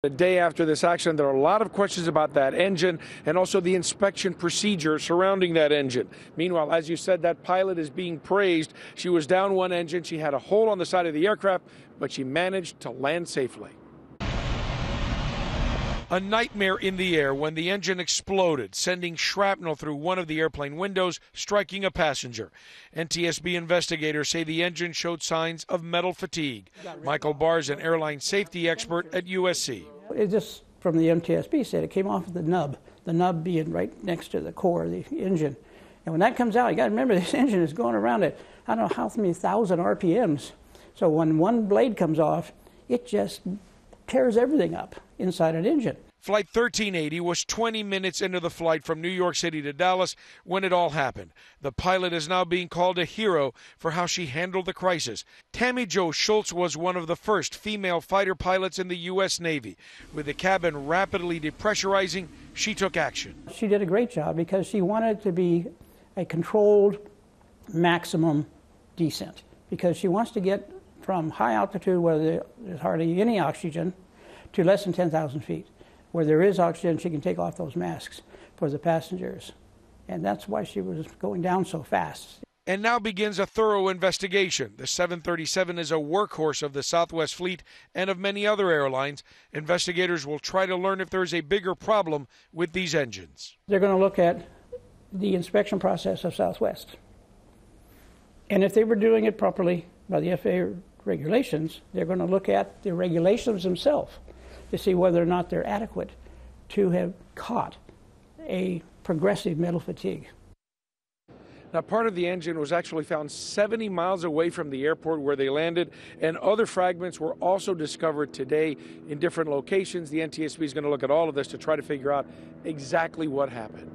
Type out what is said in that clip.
The day after this accident, there are a lot of questions about that engine and also the inspection procedure surrounding that engine. Meanwhile, as you said, that pilot is being praised. She was down one engine. She had a hole on the side of the aircraft, but she managed to land safely. A nightmare in the air when the engine exploded, sending shrapnel through one of the airplane windows, striking a passenger. NTSB investigators say the engine showed signs of metal fatigue. Michael Barr is an airline safety expert at USC. It just, from the NTSB, said it came off of the nub being right next to the core of the engine. And when that comes out, you got to remember this engine is going around at, I don't know how many thousand RPMs. So when one blade comes off, it just tears everything up inside an engine. Flight 1380 was 20 minutes into the flight from New York City to Dallas when it all happened. The pilot is now being called a hero for how she handled the crisis. Tammy Jo Schultz was one of the first female fighter pilots in the U.S. Navy. With the cabin rapidly depressurizing, she took action. She did a great job because she wanted to be a controlled maximum descent, because she wants to get from high altitude where there's hardly any oxygen to less than 10,000 feet. Where there is oxygen, she can take off those masks for the passengers. And that's why she was going down so fast. And now begins a thorough investigation. The 737 is a workhorse of the Southwest fleet and of many other airlines. Investigators will try to learn if there is a bigger problem with these engines. They're going to look at the inspection process of Southwest. And if they were doing it properly by the FAA regulations, they're going to look at the regulations themselves to see whether or not they're adequate to have caught a progressive metal fatigue. Now, part of the engine was actually found 70 miles away from the airport where they landed, and other fragments were also discovered today in different locations. The NTSB is going to look at all of this to try to figure out exactly what happened.